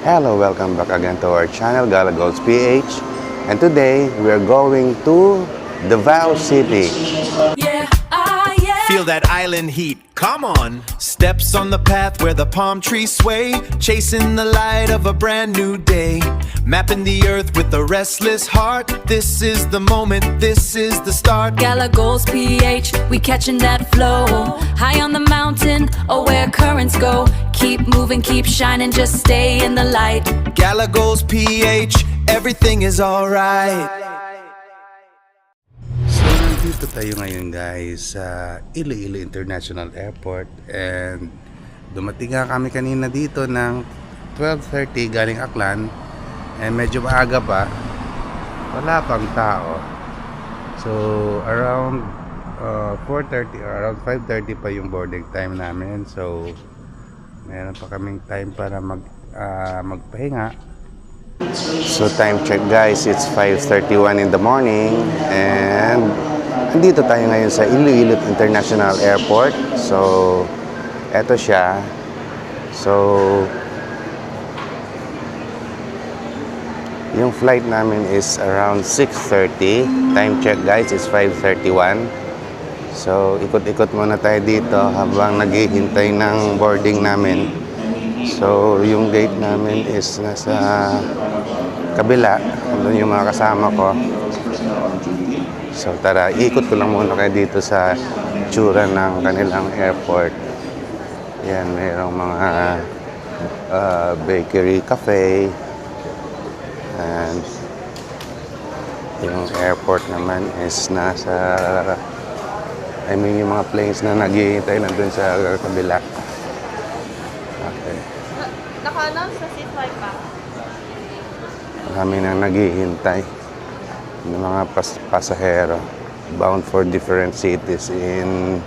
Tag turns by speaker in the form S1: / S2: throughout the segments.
S1: Hello, welcome back again to our channel, Galagos PH. And today, we are going to Davao City.
S2: Feel that island heat, come on. Steps on the path where the palm trees sway, chasing the light of a brand new day. Mapping the earth with a restless heart. This is the moment, this is the start.
S3: Galagos PH, we catching that flow. High on the mountain, oh where currents go. Keep moving, keep shining, just stay in the light.
S2: Galagos PH, everything is alright.
S1: So, dito tayo ngayon guys sa Iloilo International Airport. And dumating nga kami kanina dito ng 12:30 galing Aklan. And medyo maaga pa, wala pang tao. So around 4:30 or around 5:30 pa yung boarding time namin. So meron pa kaming time para magpahinga. So time check guys, it's 5:31 in the morning. And andito tayo ngayon sa Iloilo International Airport. So eto siya. So yung flight namin is around 6:30. Time check guys is 5:31. So ikot-ikot muna tayo dito habang naghihintay ng boarding namin. So yung gate namin is nasa kabila. Doon yung mga kasama ko. So tara, ikot ko lang muna kayo dito sa tsura ng kanilang airport. Yan, mayroong mga bakery, cafe. And yung airport naman is nasa, I mean yung mga planes na naghihintay lang dun sa kabila. Okay.
S4: Naka-announce sa seat 5 pa?
S1: Marami nang naghihintay ng mga pasahero bound for different cities in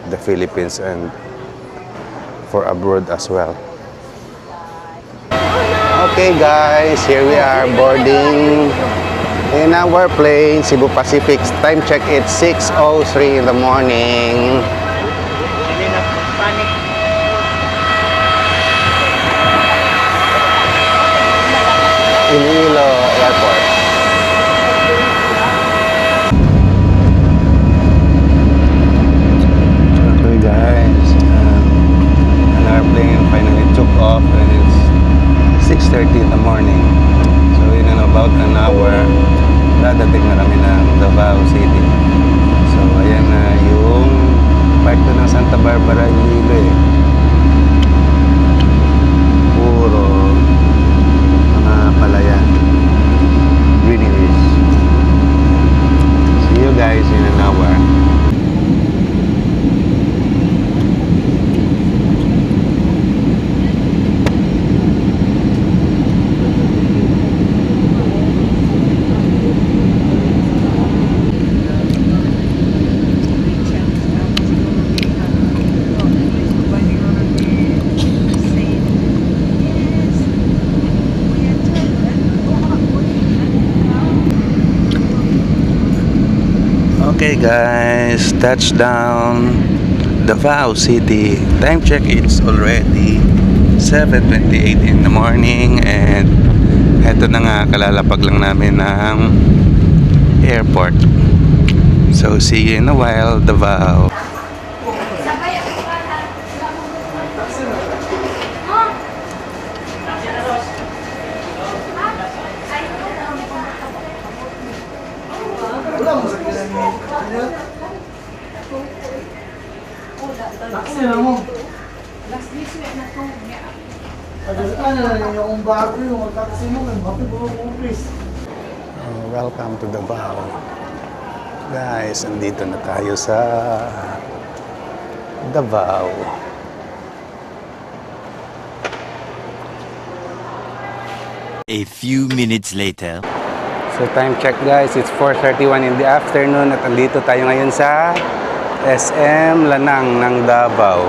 S1: the Philippines and for abroad as well. Okay guys, here we are boarding in our plane, Cebu Pacific. Time check, it's 6:03 in the morning. Iloilo Airport. Okay guys, and our plane finally took off and it's 6:30 in the morning. So in about an hour, dadating na kami ng Davao City. So ayan na yung part ng Santa Barbara, Iloilo eh. Puro mga palayan. Greeneries. See you guys in an hour. Okay guys, touchdown Davao City. Time check, it's already 7:28 in the morning. And eto na nga, kalalapag lang namin ng airport. So see you in a while, Davao.
S5: Taxi na mo. Ano na yung bago yung taxi mo, happy po please.
S1: Welcome to Davao. Guys, andito na tayo sa Davao.
S2: A few minutes later.
S1: So time check guys, it's 4:31 in the afternoon at andito tayo ngayon sa SM Lanang ng Davao.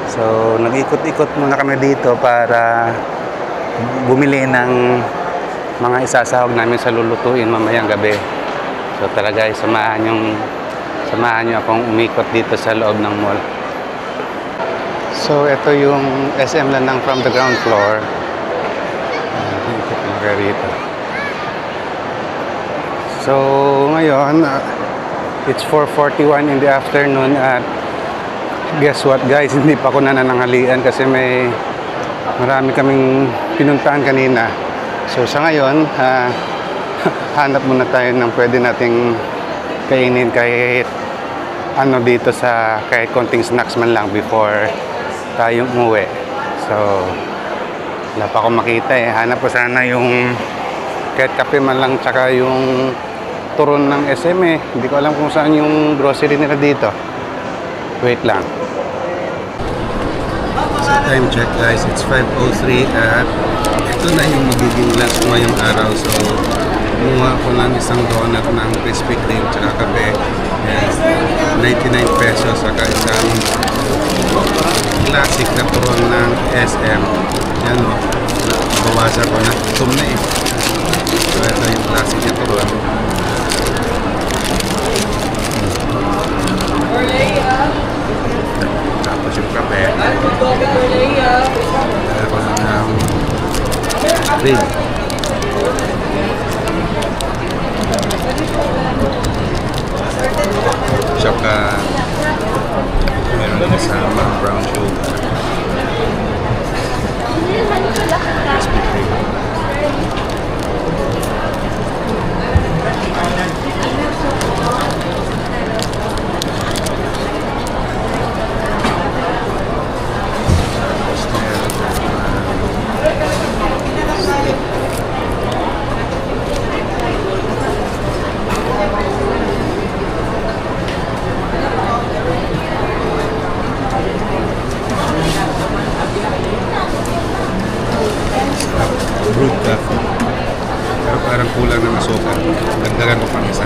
S1: So nag-ikot-ikot muna kami dito para bumili ng mga isasahog namin sa lulutuin mamayang gabi. So tara guys, samahan nyo akong umikot dito sa loob ng mall. So ito yung SM Lanang from the ground floor. sumakay rito. So, ngayon, it's 4:41 in the afternoon at guess what guys, hindi pa ako nanananghalian kasi marami kaming pinuntahan kanina. So, sa ngayon, hanap muna tayo ng pwede nating kainin kahit ano dito sa kahit konting snacks man lang before tayong umuwi. So, wala pa akong makita eh. Hanap ko sana yung kahit kape man lang tsaka yung turon ng SM eh. Hindi ko alam kung saan yung grocery nila dito. Wait lang. So time check guys, it's 5:03 at ito na yung magiging last mo ngayong araw. So, kumuha ko lang isang donut ng Krispy Kreme tsaka kape. And 99 pesos saka isang classic na turon ng SM. Yan o. Bawasan ko na. Tum na eh. So, ito yung classic na turon. Tapos yung kape. Tapos ng cream. Tsaka meron kasama brown sugar. Krispy Kreme. Brewed coffee. Pero parang kulang ng asukal. Dagdagan ko pang isa.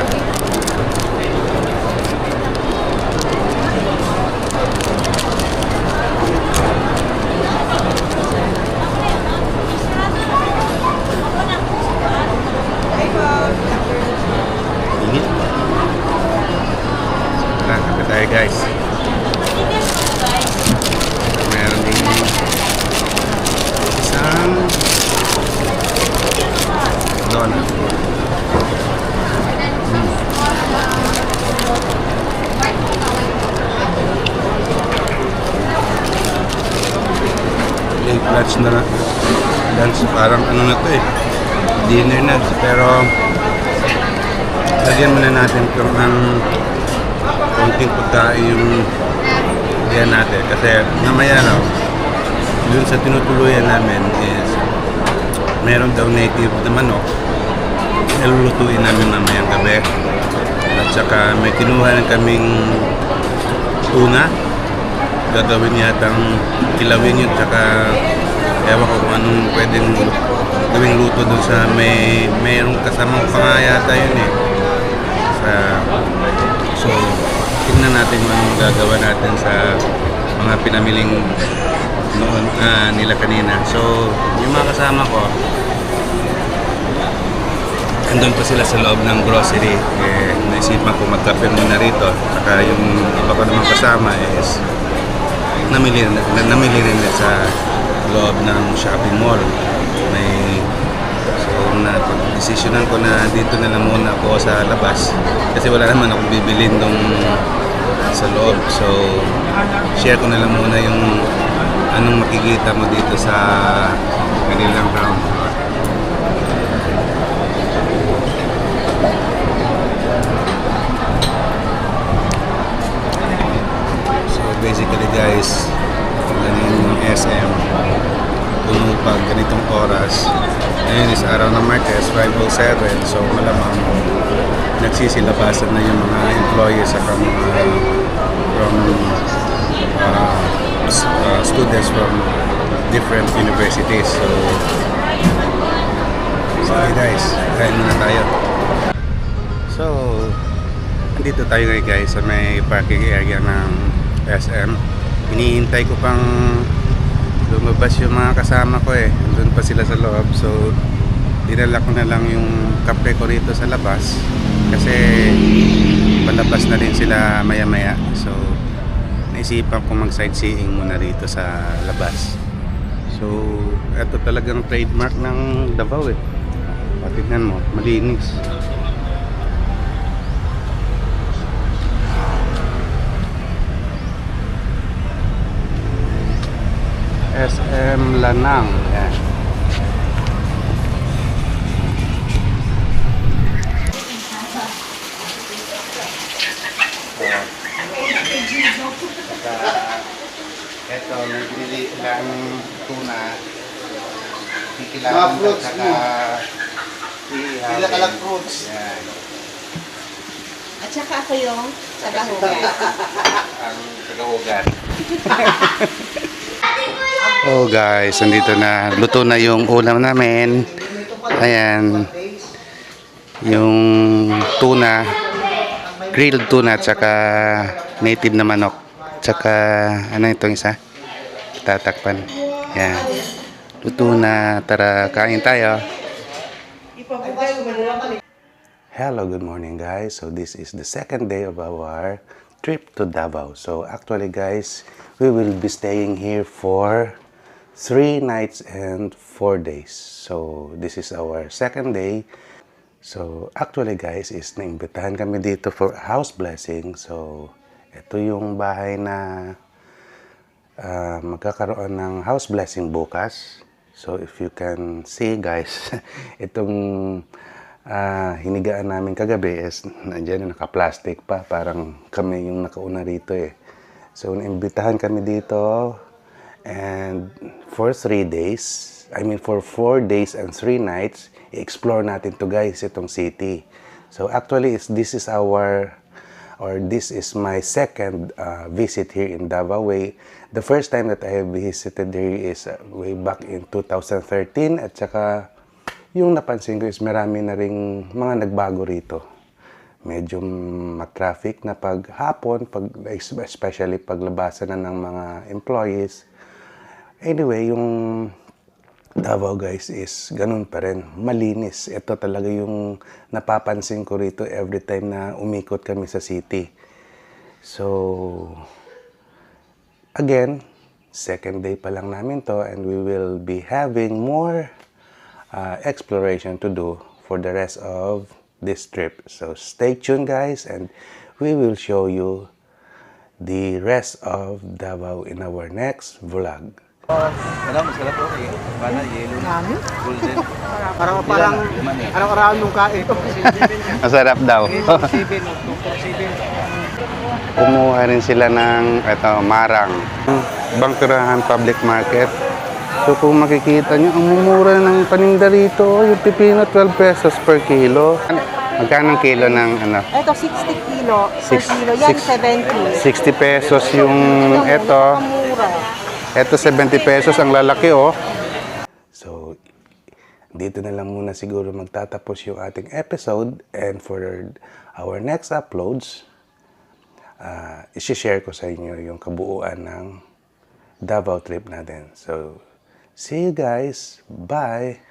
S1: Init. Wala, kape tayo guys. Meron din isang donut. Late lunch na lang. Lunch parang ano na to eh. Dinner na. Pero lagyan muna natin kung ang konting pagkain yung diyan natin. Kasi namaya raw, dun sa tinutuluyan namin is meron daw native na manok. Nalulutuin namin mamayang gabi. At saka may kinuha na kaming tuna. Gagawin yatang kilawin yun. Tsaka ewan ko kung anong pwedeng gawing luto dun sa mayroong kasamang pangayata yun eh. So, tingnan natin kung anong gagawa natin sa mga pinamiling noon nila kanina. So, yung mga kasama ko, andun pa sila sa loob ng grocery. Naisipan ko magkape muna rito. Saka yung iba ko naman kasama is namili rin sa loob ng shopping mall. So, desisyonan ko na dito na lang muna ako sa labas. Kasi wala naman akong bibilin dong sa loob. So, share ko na lang muna yung anong makikita mo dito sa kanilang ground. So basically guys, ganyan yung SM. Puno pag ganitong oras. Ngayon is araw ng Martes, 5:07. So malamang nagsisilabasan na yung mga employees at mga students from different universities. So sige guys, kain muna tayo. So andito tayo ngayon guys sa may parking area ng SM. Hinihintay ko pang lumabas yung mga kasama ko eh. Doon pa sila sa loob. So dinala ko na lang yung kape ko rito sa labas kasi palabas na rin sila maya maya. So naisipan ko mag sightseeing muna rito sa labas. So eto talagang trademark ng Davao eh. Tingnan mo, malinis. SM Lanang. Yan. Ito, nagbili lang tuna.
S5: Mga fruits mo.
S1: Pila
S5: ka lang fruits.
S1: Yan.
S4: At saka ako yung tagahugas.
S1: Ang tagahugan. Oh guys, nandito na. Luto na yung ulam namin. Ayan. Yung tuna. Grilled tuna at saka native na manok. Tsaka ano itong isa? Tatakpan. Yan. Luto na. Tara, kain tayo. Hello, good morning guys. So this is the second day of our trip to Davao. So actually guys, we will be staying here for 3 nights and 4 days. So this is our second day. So actually guys, is naimbitahan kami dito for house blessing. So ito yung bahay na magkakaroon ng house blessing bukas. So if you can see guys, itong hinigaan namin kagabi is nandiyan na naka-plastic pa. Parang kami yung nakauna rito eh. So naimbitahan kami dito and for 3 days, for 4 days and 3 nights, i-explore natin to guys itong city. So actually this is my second visit here in Davao. The first time that I have visited here is way back in 2013 at saka yung napansin ko is marami na ring mga nagbago rito. Medyo matraffic na paghapon, especially paglabasan na ng mga employees. Anyway, yung Davao guys is ganun pa rin, malinis. Ito talaga yung napapansin ko rito every time na umikot kami sa city. So, again, second day pa lang namin to and we will be having more exploration to do for the rest of this trip. So, stay tuned guys and we will show you the rest of Davao in our next vlog.
S5: Masarap po eh. Bana, yellow na. Golden. Parang araw-araw yung kain.
S1: Masarap daw. Kumuha rin sila ng marang. Bangkirahan Public Market. So kung makikita nyo, ang mumura ng paninda rito, yung pipino 12 pesos per kilo. Magkano ang kilo ng ano?
S6: Ito 60 kilo per kilo. Yan 70.
S1: 60 pesos yung ito. Ito 70 pesos ang lalaki oh. So dito na lang muna siguro magtatapos yung ating episode and for our next uploads, isi-share ko sa inyo yung kabuuan ng Davao trip natin. So see you guys. Bye!